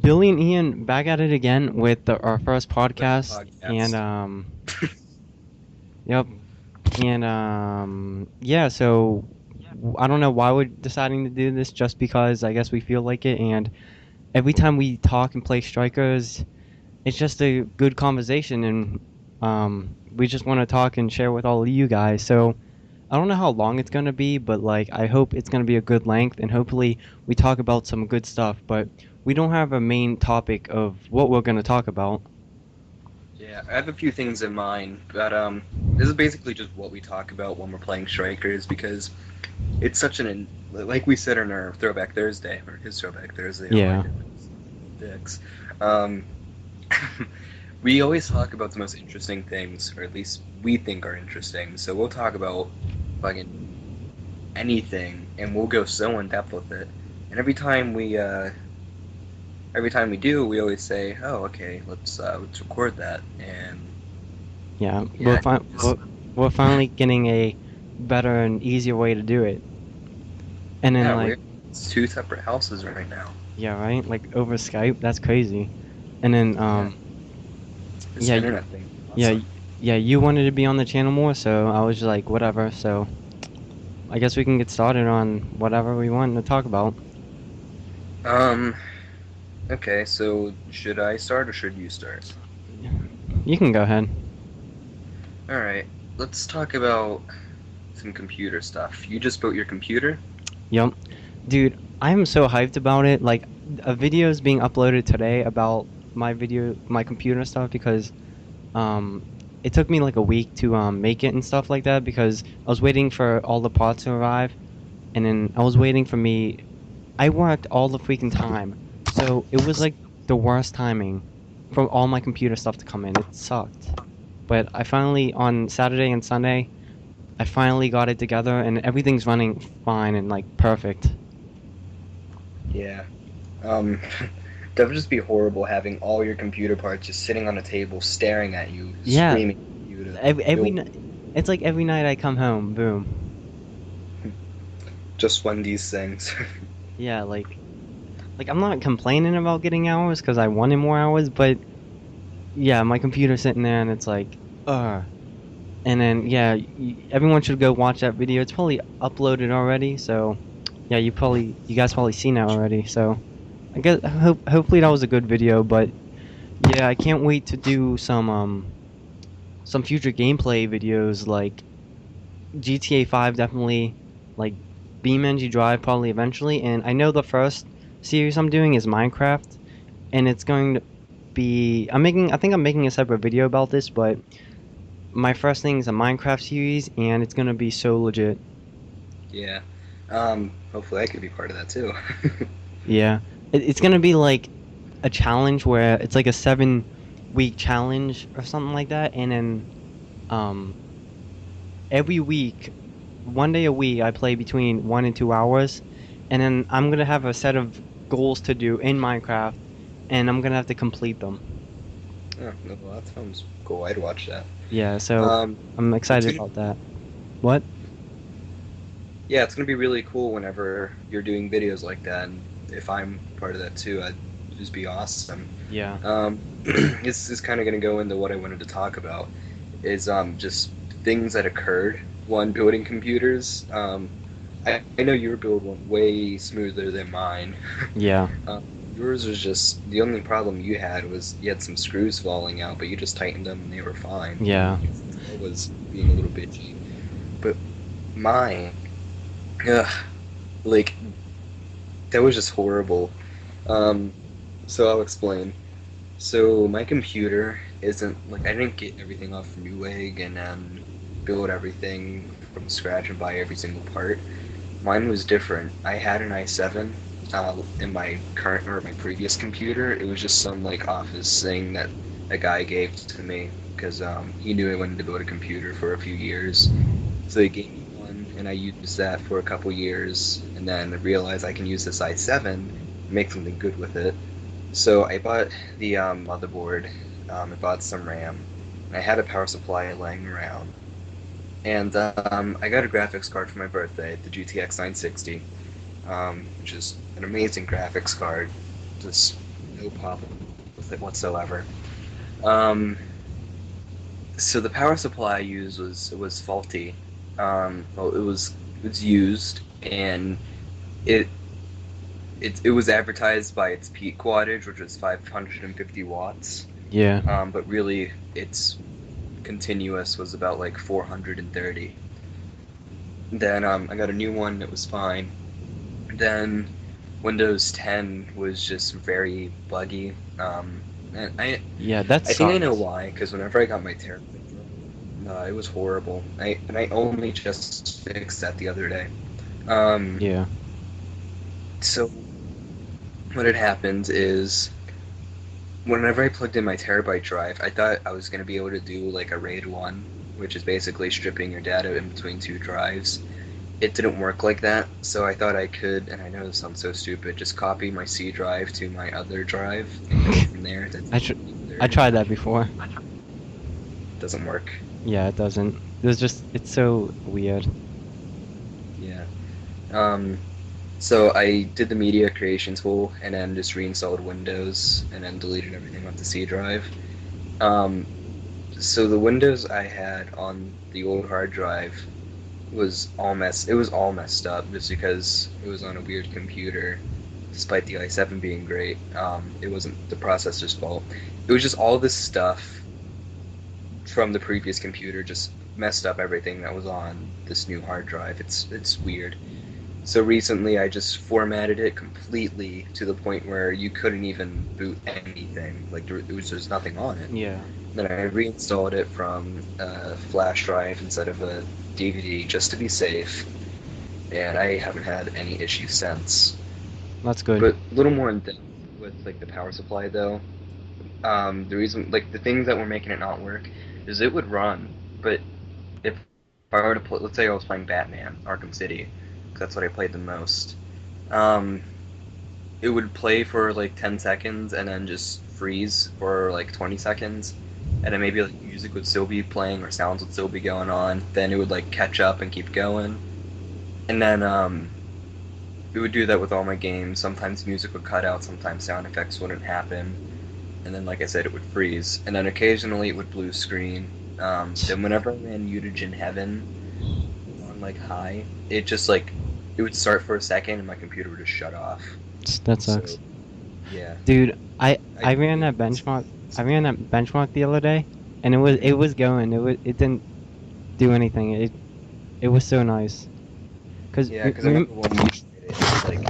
Billy and Ian back at it again with our first First podcast, and podcast. yep, and yeah. So I don't know why we're deciding to do this, just because I guess we feel like it, and every time we talk and play strikers, it's just a good conversation, and we just want to talk and share with all of you guys. So I don't know how long it's gonna be, but like I hope it's gonna be a good length, and hopefully we talk about some good stuff. But we don't have a main topic of what we're gonna talk about. Yeah, I have a few things in mind, but this is basically just what we talk about when we're playing strikers because it's such like we said in our Throwback Thursday or his Throwback Thursday, all I Yeah. did was dicks. Um, we always talk about the most interesting things, or at least we think are interesting. So we'll talk about fucking anything, and we'll go so in depth with it. And every time we do, we always say, "Oh, okay, let's record that." And Yeah, yeah, we're finally getting a better and easier way to do it. And then yeah, like, we're it's two separate houses right now. yeah, right? Like over Skype, that's crazy. And then Yeah, this yeah, internet thing, yeah, awesome. yeah, you wanted to be on the channel more, so I was just like, whatever. So I guess we can get started on whatever we want to talk about. Um, okay, so should I start or should you start? You can go ahead. All right, let's talk about some computer stuff. You just built your computer? Yep. Dude, I'm so hyped about it. Like, a video is being uploaded today about my computer stuff, because um, it took me like a week to make it and stuff like that, because I was waiting for all the parts to arrive, and then I was waiting for me. I worked all the freaking time, so it was like the worst timing for all my computer stuff to come in. It sucked. But I finally, on Saturday and Sunday, I finally got it together, and everything's running fine and like perfect. Yeah. Um, that would just be horrible having all your computer parts just sitting on a table staring at you, Yeah, screaming at you to every build night. It's like every night I come home, boom. just one of these things. Yeah, like I'm not complaining about getting hours because I wanted more hours, but yeah, my computer's sitting there and it's like, uh. And then yeah, everyone should go watch that video. It's probably uploaded already, so yeah, you guys probably seen that already. So I guess hopefully that was a good video, but yeah, I can't wait to do some future gameplay videos like GTA 5 definitely, like BeamNG Drive probably eventually, and I know the first series I'm doing is Minecraft, and it's going to be I think I'm making a separate video about this, but my first thing is a Minecraft series, and it's gonna be so legit. Yeah. Hopefully I could be part of that too. Yeah, it's gonna be like a challenge where it's like a 7 week challenge or something like that, and then um every week, 1 day a week, I play between 1 and 2 hours, and then I'm gonna have a set of goals to do in Minecraft, and I'm gonna have to complete them. Oh, no, well, that sounds cool. I'd watch that. Yeah, so Um, I'm it's excited gonna, about that. What? yeah, it's gonna be really cool whenever you're doing videos like that, and if I'm part of that too, I'd just be awesome. Yeah. This is kind of gonna go into what I wanted to talk about, is just things that occurred when building computers. I know your build went way smoother than mine. Yeah. Um, yours was just the only problem you had was you had some screws falling out, but you just tightened them and they were fine. Yeah. I was being a little bitchy, but mine, ugh, like that was just horrible. Um, so I'll explain. So my computer isn't like I didn't get everything off Newegg and build everything from scratch and buy every single part. Mine was different. I had an i7 in my current or my previous computer. It was just some like office thing that a guy gave to me because he knew I wanted to build a computer for a few years. So he gave me one, and I used that for a couple years, and then I realized I can use this i7 and make something good with it. So I bought the motherboard, I bought some RAM, and I had a power supply laying around. And I got a graphics card for my birthday, the GTX 960, which is an amazing graphics card. Just no problem with it whatsoever. Um, so the power supply I used was faulty. Well, it was used, and it it was advertised by its peak wattage, which was 550 watts. Yeah. But really, its continuous was about like 430. Then I got a new one that was fine. Then Windows 10 was just very buggy. And Yeah, that I think I know sucks. why, because whenever I got my terabyte, it was horrible. I only just fixed that the other day. Um, Yeah. so what had happened is whenever I plugged in my terabyte drive, I thought I was going to be able to do like a RAID 1, which is basically stripping your data in between two drives. It didn't work like that, so I thought I could, and I know this sounds so stupid, just copy my C drive to my other drive and go from there. I tr I tried that before. Doesn't work. Yeah, it doesn't. It's so weird. Yeah. Um, so I did the media creation tool and then just reinstalled Windows and then deleted everything off the C drive. Um, so the Windows I had on the old hard drive it was all messed up just because it was on a weird computer. Despite the i7 being great, it wasn't the processor's fault. It was just all this stuff from the previous computer just messed up everything that was on this new hard drive. It's weird. So recently I just formatted it completely to the point where you couldn't even boot anything. Like there's nothing on it. Yeah. Then I reinstalled it from a flash drive instead of a DVD just to be safe, and I haven't had any issues since. That's good. But a little more in depth with like the power supply though. The reason, like the things that were making it not work, is it would run, but if I were to play, let's say I was playing Batman Arkham City, 'cause that's what I played the most. Um, it would play for like 10 seconds and then just freeze for like 20 seconds, and then maybe like music would still be playing or sounds would still be going on. Then it would like catch up and keep going, and then it would do that with all my games. Sometimes music would cut out, sometimes sound effects wouldn't happen, and then like I said, it would freeze, and then occasionally it would blue screen. Then whenever I ran Mutagen Heaven on like high, it just like it would start for a second and my computer would just shut off. That So sucks. yeah, Dude, I I ran that benchmark. I ran that benchmark the other day, and it was going. It didn't do anything. It was so nice. Cause yeah, because I remember when you tried it, it just, like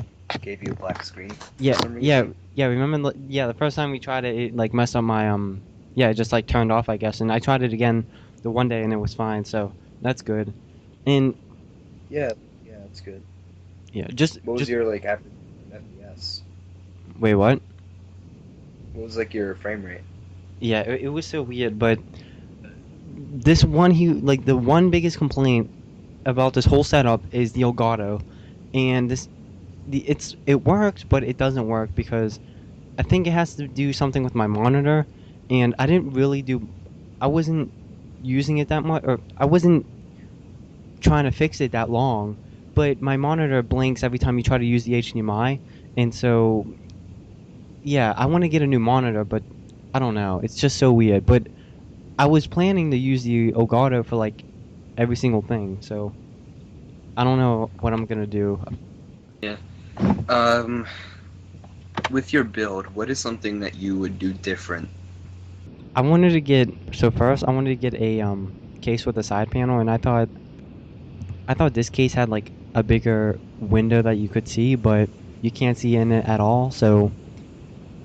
gave you a black screen yeah, for some yeah, reason. yeah. Remember, yeah, the first time we tried it, it like messed up my yeah, it just like turned off, I guess. And I tried it again the one day, and it was fine. So that's good. And Yeah, yeah, that's good. yeah, just What was just your like average FPS? wait, what? What was like your frame rate? Yeah, it was so weird, but this one like the one biggest complaint about this whole setup is the Elgato, and it works, but it doesn't work because I think it has to do something with my monitor, and I wasn't using it that much, or I wasn't trying to fix it that long, but my monitor blinks every time you try to use the HDMI, and so yeah, I want to get a new monitor, but I don't know, it's just so weird. But I was planning to use the Elgato for like every single thing, so I don't know what I'm gonna do. Yeah. Um, with your build, what is something that you would do different? First I wanted to get a case with a side panel, and I thought this case had like a bigger window that you could see, but you can't see in it at all. So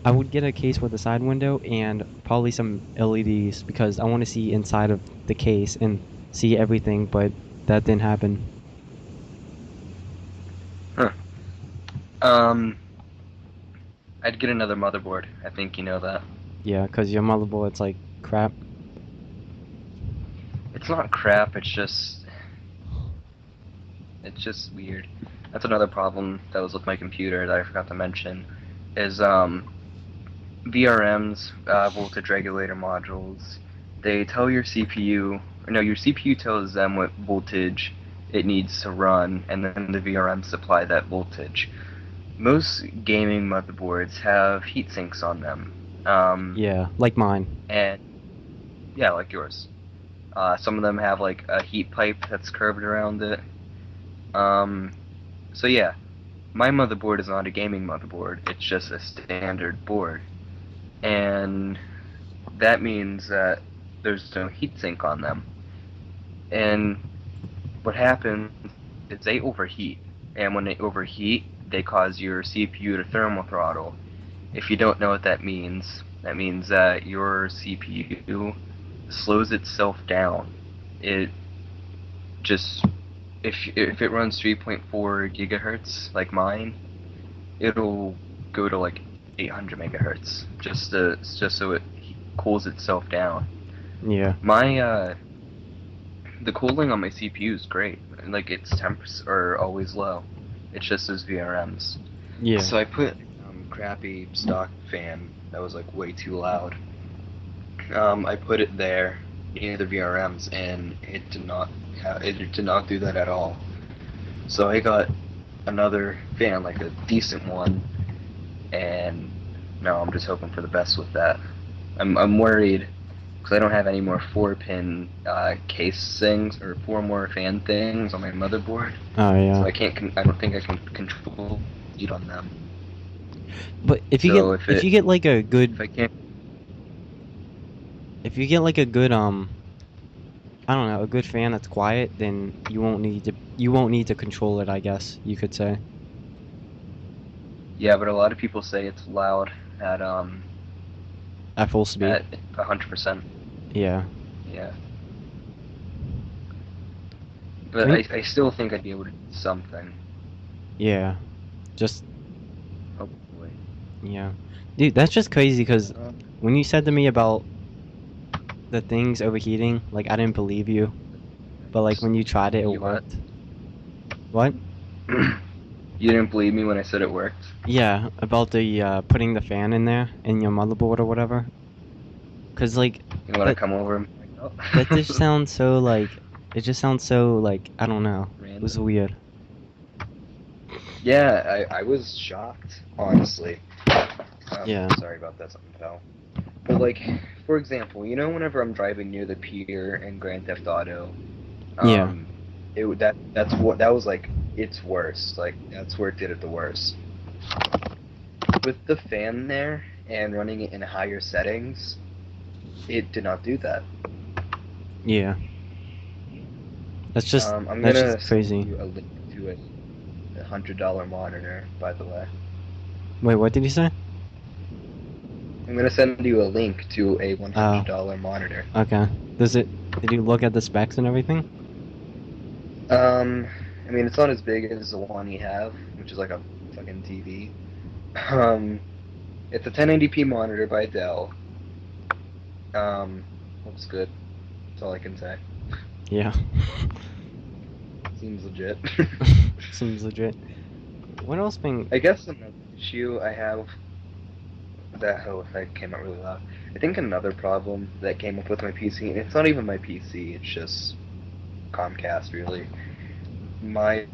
I would get a case with a side window and probably some LEDs because I want to see inside of the case and see everything, but that didn't happen. Huh. Um, I'd get another motherboard. I think you know that. Yeah, because your motherboard's like crap. It's not crap. It's just weird. That's another problem that was with my computer that I forgot to mention. Is VRMs, voltage regulator modules. They tell your CPU, or no, your CPU tells them what voltage it needs to run, and then the VRM supply that voltage. most gaming motherboards have heat sinks on them. Yeah, like mine. And yeah, like yours. Some of them have like a heat pipe that's curved around it. Um, so yeah, my motherboard is not a gaming motherboard. It's just a standard board, and that means that there's no heatsink on them. And what happens is they overheat, and when they overheat, they cause your CPU to thermal throttle. If you don't know what that means that your CPU slows itself down. It just if it runs 3.4 gigahertz like mine, it'll go to like 800 megahertz just so it cools itself down. Yeah, My the cooling on my CPU is great. Like its temps are always low. It's just those VRMs. yeah. So I put crappy stock fan that was like way too loud. I put it there near the VRMs, and it did not do that at all. So I got another fan, like a decent one, and no, I'm just hoping for the best with that. I'm worried because I don't have any more 4-pin case things or 4 more fan things on my motherboard, Oh so yeah. I don't think I can control heat on them. But So if you get like a if good I can't, if you get like a good I don't know, a good fan that's quiet, then you won't need to control it, I guess you could say. yeah, but a lot of people say it's loud at At full speed. at 100%. Yeah. Yeah, I but think I still think I'd be able to do something. yeah. Just Hopefully. yeah. Dude, that's just crazy because Uh, when you said to me about the things overheating, like I didn't believe you, but like when you tried it, it you what? worked. What? You didn't believe me when I said it worked? Yeah, about the putting the fan in there in your motherboard or whatever. 'Cause like You want to that come over and that just oh. sounds so like it just sounds so like I don't know. It was Random. weird. Yeah, I was shocked, honestly. Yeah. Sorry about that, something fell. But like, for example, whenever I'm driving near the pier in Grand Theft Auto, Yeah. um, that was like its worst. Like that's where it did it the worst. With the fan there and running it in higher settings, it did not do that. Yeah. I'm That's gonna just send crazy. you a link to a $100 monitor, by the way. Wait, what did you say? I'm gonna send you a link to a Oh, $100 monitor. okay. Did you look at the specs and everything? Um, I mean, it's not as big as the one you have, which is like a fucking TV. Um, it's a 1080p monitor by Dell. Looks good. That's all I can say. Yeah. Seems legit. Seems legit. What else been I guess another issue I have that came out really loud. I think another problem that came up with my PC, and it's not even my PC, it's just Comcast really. My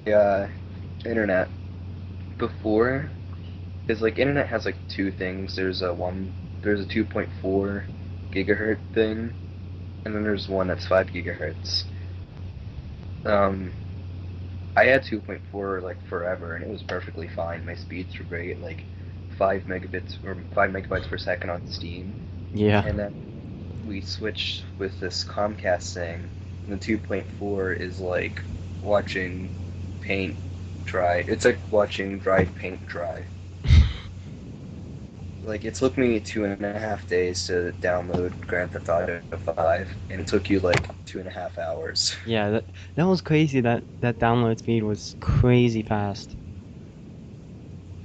internet before is like internet has like two things. There's a 2.4 gigahertz thing, and then there's one that's 5 gigahertz. Um, I had 2.4 like forever, and it was perfectly fine. My speeds were great, like 5 megabytes per second on Steam. Yeah. And then we switched with this Comcast thing, and the 2.4 is like watching paint dry. It's like watching dried paint dry. Like it took me 2.5 days to download Grand Theft Auto 5, and it took you like 2.5 hours. Yeah, that was crazy. That download speed was crazy fast.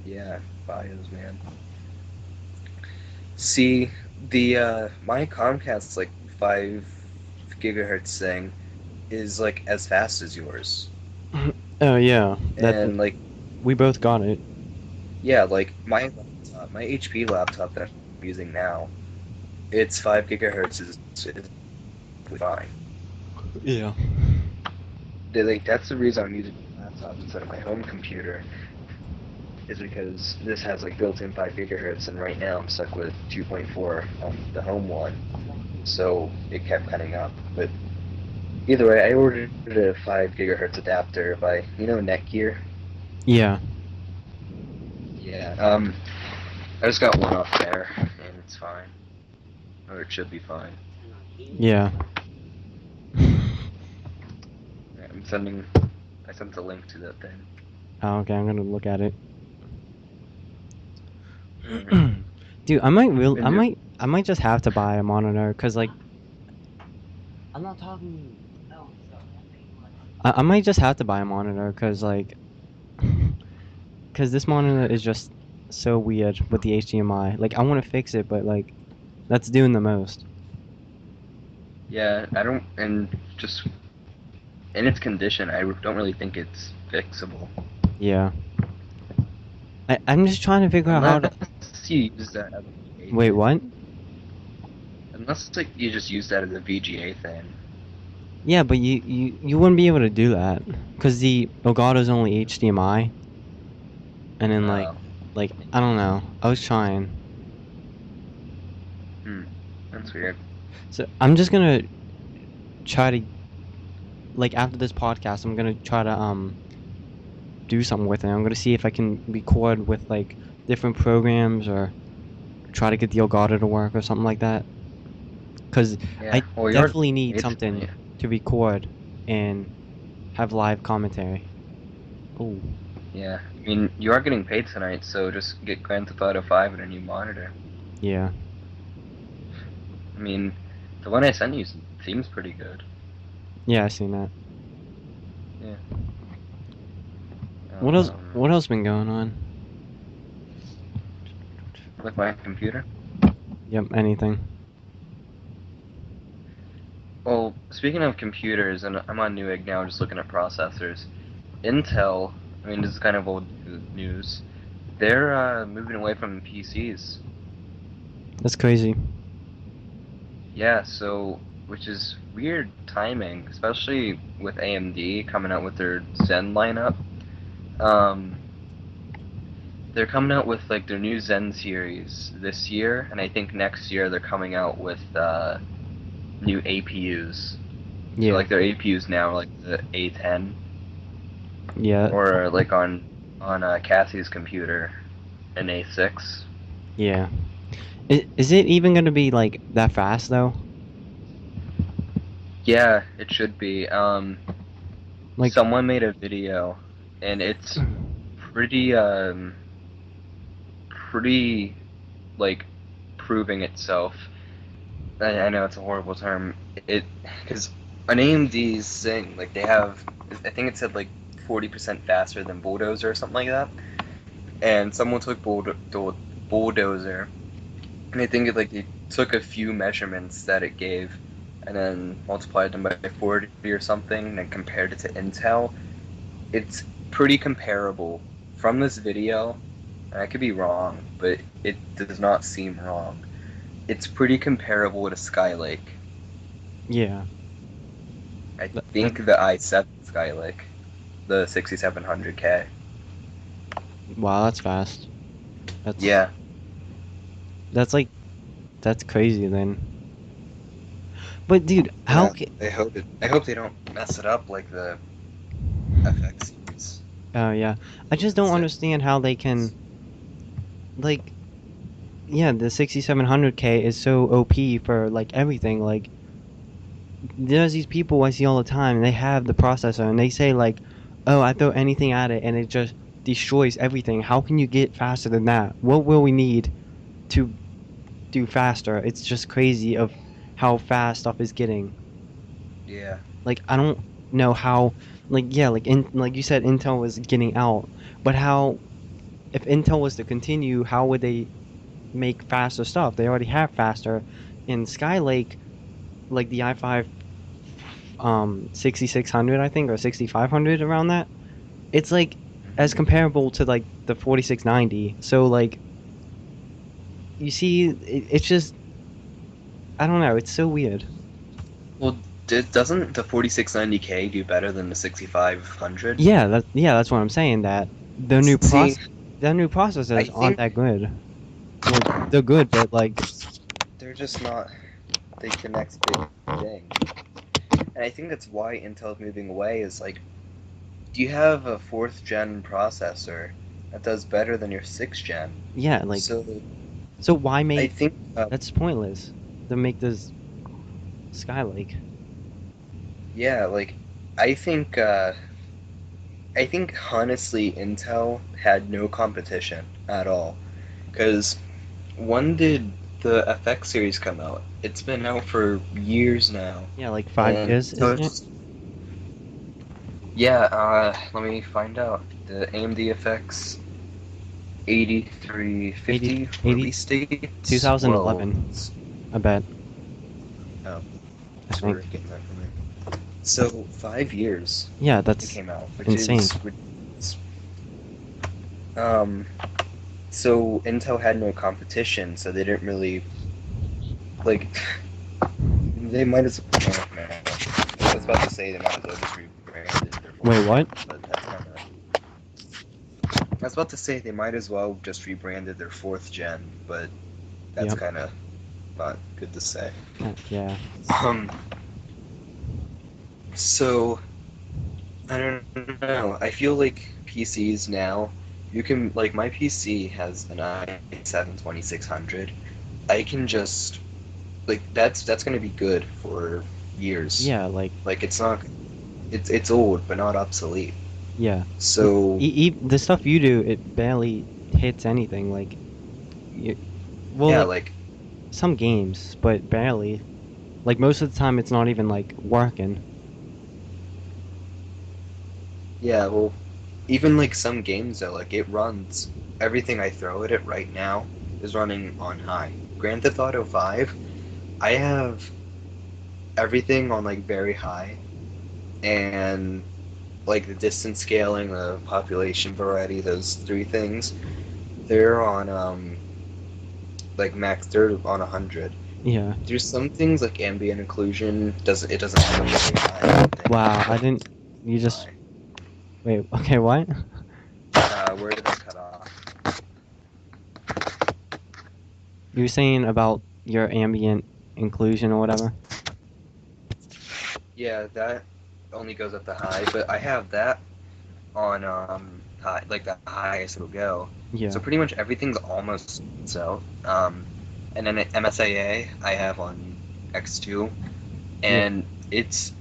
Yeah, bios, man. See, the my Comcast like 5 gigahertz thing is like as fast as yours, Oh yeah, and like we both got it. yeah, like my HP laptop that I'm using now, it's 5 gigahertz is fine. Yeah. Like that's the reason I'm using my laptop instead of my home computer. is because this has like built-in 5 gigahertz, and right now I'm stuck with 2.4 on the home one, so it kept cutting up. But either way, I ordered a 5 gigahertz adapter by Netgear. Yeah. Yeah. I just got one off there, and it's fine, or it should be fine. Yeah. Yeah, I sent a link to that thing. Oh, okay, I'm gonna look at it. Mm-hmm. Dude, I might just have to buy a monitor, cause like, I'm not talking. I might just have to buy a monitor, cause like, cause this monitor is just so weird with the HDMI. Like, I want to fix it, but like, that's doing the most. Yeah, I don't, and just in its condition, I don't really think it's fixable. Yeah. I'm just trying to figure out how to. Unless you use that as a VGA Wait, thing. what? Unless like you just use that as a VGA thing. Yeah, but you wouldn't be able to do that, cause the Elgato's only HDMI, and then like I don't know. I was trying. That's weird. So I'm just gonna try to, like, after this podcast, I'm gonna try to do something with it. I'm gonna see if I can record with like different programs, or try to get the Elgato to work or something like that. Cause I definitely need something to record and have live commentary. Oh. Yeah, I mean you are getting paid tonight, so just get Grand Theft Auto 5 and a new monitor. Yeah. I mean, the one I sent you seems pretty good. Yeah, I seen that. Yeah. What else? What else been going on? With my computer? Yep, anything. Well, speaking of computers, and I'm on Newegg now, just looking at processors. Intel, I mean, this is kind of old news. They're moving away from PCs. That's crazy. Yeah, so, which is weird timing, especially with AMD coming out with their Zen lineup. They're coming out with like their new Zen series this year, and I think next year they're coming out with new APUs. Yeah. So like their APUs now are like the A10. Yeah. Or like on Cassie's computer, an A6. Yeah. Is it even gonna be like that fast though? Yeah, it should be. Like, someone made a video, and it's pretty pretty like proving itself. I know it's a horrible term. Because an AMD's thing, like they have, I think it said like 40% faster than Bulldozer or something like that. And someone took Bulldozer, and I think they took a few measurements that it gave, and then multiplied them by 40 or something, and then compared it to Intel. It's pretty comparable from this video, and I could be wrong, but it does not seem wrong. It's pretty comparable to Skylake. yeah. I think the i7 Skylake, the 6700K. Wow, that's fast. Yeah. That's crazy then. But dude, how? I hope they don't mess it up like the FX series. Oh yeah, I just don't understand how they can. Like, yeah, the 6700K is so OP for like everything. Like, there's these people I see all the time, and they have the processor, and they say like, "Oh, I throw anything at it, and it just destroys everything." How can you get faster than that? What will we need to do faster? It's just crazy of how fast stuff is getting. Yeah. Like, I don't know how. Like, yeah, like you said, Intel was getting out, but how? If Intel was to continue, how would they make faster stuff? They already have faster. In Skylake, like the i5 6600, I think, or 6500, around that, it's like as comparable to like the 4690. So like, you see, it's just, I don't know, it's so weird. Well, doesn't the 4690K do better than the 6500? Yeah, that's what I'm saying. That the new process. their new I processors aren't think that good. Like they're good, but like they're just not the next big thing. And I think that's why Intel's moving away is like, do you have a fourth gen processor that does better than your sixth gen? yeah, like So so why I make think, that's pointless to make this Skylake. yeah, like I think, I think honestly, Intel had no competition at all. Because when did the FX series come out? It's been out for years now, Yeah, like five and years, so isn't it? it's yeah. Let me find out. The AMD FX 80, 8350 80, release date 2011, was I bet. oh, I it's think. getting that from me. So 5 years Yeah, it that's came out, which insane. is um. So Intel had no competition, so they didn't really like. They might as well. Oh, man. I was about to say they might as well just rebranded their Wait, fourth gen, what? but that's kind of. I was about to say they might as well just rebranded their fourth gen, but that's Yep. kind of not good to say. Yeah. Um. So I don't know. I feel like PCs now. You can like my PC has an i7 2600. I can just like that's gonna be good for years. Yeah, like Like it's not. It's old, but not obsolete. yeah. Like So the stuff you do, it barely hits anything. Like you, well, yeah, like like some games, but barely. Like most of the time, it's not even like working. yeah, well, even like some games though, like it runs everything I throw at it right now is running on high. Grand Theft Auto 5, I have everything on like very high, and like the distance scaling, the population variety, those three things, they're on like max, they're on 100. Yeah. There's some things like ambient occlusion doesn't have a very high, I don't think, Wow. I but didn't. You just high. wait. Okay. What? Where did I cut off? You were saying about your ambient inclusion or whatever? Yeah, that only goes up to high, but I have that on high, like the highest it'll go. So Yeah. pretty much everything's almost so. And then MSIA I have on X2, Yeah. and it's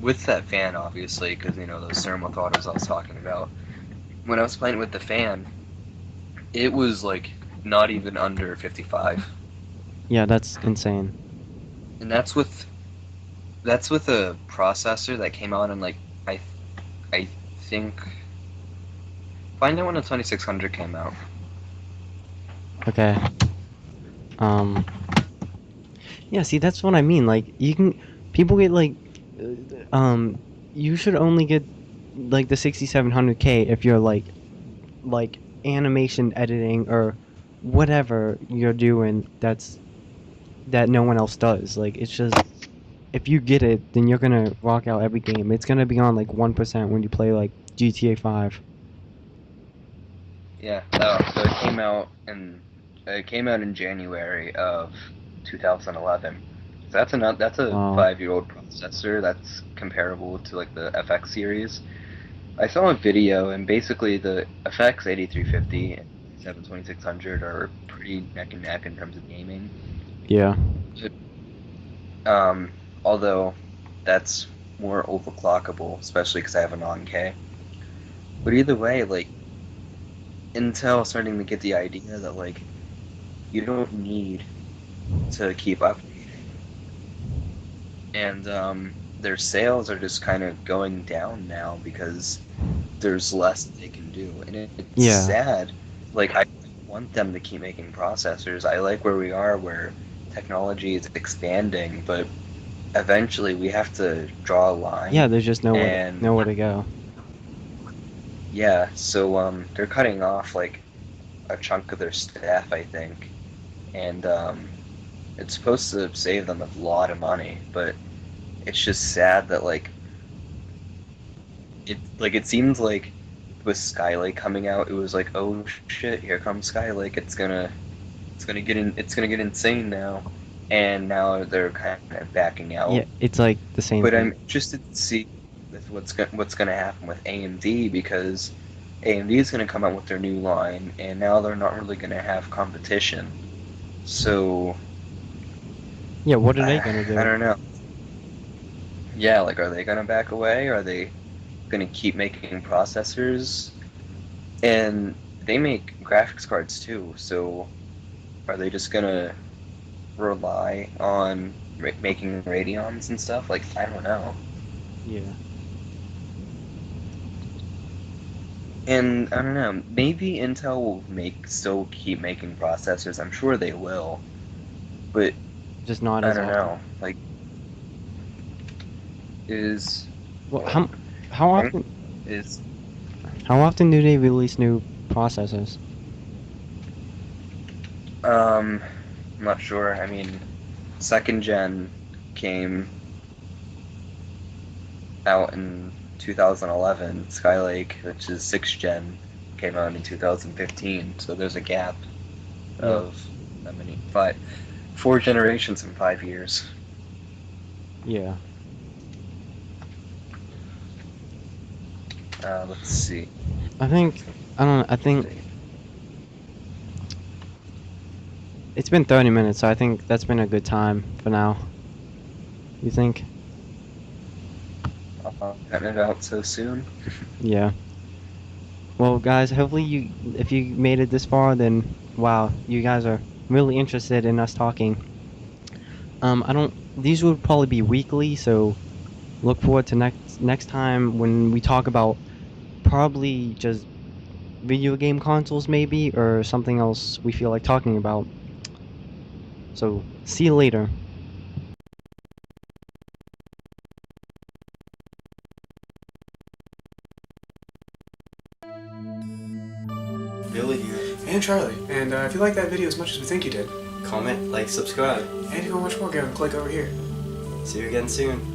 with that fan obviously because you know those thermal throttles I was talking about. When I was playing with the fan, it was like not even under 55, Yeah. That's insane. and that's with a processor that came out in like I I think find out when the 2600 came out. Okay. Um. Yeah. See, that's what I mean. Like, you can people get like, you should only get like the 6700K if you're like animation editing or whatever you're doing that no one else does. Like it's just if you get it, then you're gonna rock out every game. It's gonna be on like 1% when you play like GTA 5. Yeah. Oh, so it came out in January of 2011. So that's a Wow. 5-year-old processor that's comparable to like the FX series. I saw a video and basically the FX 8350 and 72600 are pretty neck and neck in terms of gaming. Yeah. Um, although that's more overclockable, especially because I have a non-K. But either way, like Intel starting to get the idea that like you don't need to keep updating, and their sales are just kind of going down now because there's less they can do, and it's Yeah. sad. Like I want them to keep making processors. I like where we are, where technology is expanding, but eventually we have to draw a Yeah, line, there's just and nowhere to go. yeah, so they're cutting off like a chunk of their staff, I think, and it's supposed to save them a lot of money, but it's just sad that like it seems like with Skylake coming out, it was like, oh shit, here comes Skylake. It's gonna get insane now, and now they're kind of backing out. Yeah, it's like the same But I'm thing. interested to see with what's gonna happen with AMD, because AMD is gonna come out with their new line, and now they're not really gonna have competition. So Yeah, what are they I, gonna I do? don't know. Yeah, like, are they gonna back away? Are they gonna keep making processors? And they make graphics cards too, so are they just gonna rely on making Radeons and stuff? Like, I don't know. Yeah, And I don't know, maybe Intel will still keep making processors. I'm sure they will, but just not I as don't often. know. Like, is Well, well, how hmm? often is how often do they release new processors? I'm not sure. I mean, second gen came out in 2011. Skylake, which is sixth gen, came out in 2015. So there's a gap Yeah, of how many? 4 generations in 5 years. yeah. Let's see. I think I don't know. I think Update. it's been 30 minutes, so I think that's been a good time for now. You think? Cutting it out so soon. Yeah. Well, guys, hopefully if you made it this far, then wow, you guys are really interested in us talking. I don't. These would probably be weekly, so look forward to next time when we talk about probably just video game consoles, maybe, or something else we feel like talking about. So, see you later. Billy here. And Charlie. And if you like that video as much as we think you did, Comment, like, subscribe. and if you want to watch more, go and click over here. See you again soon.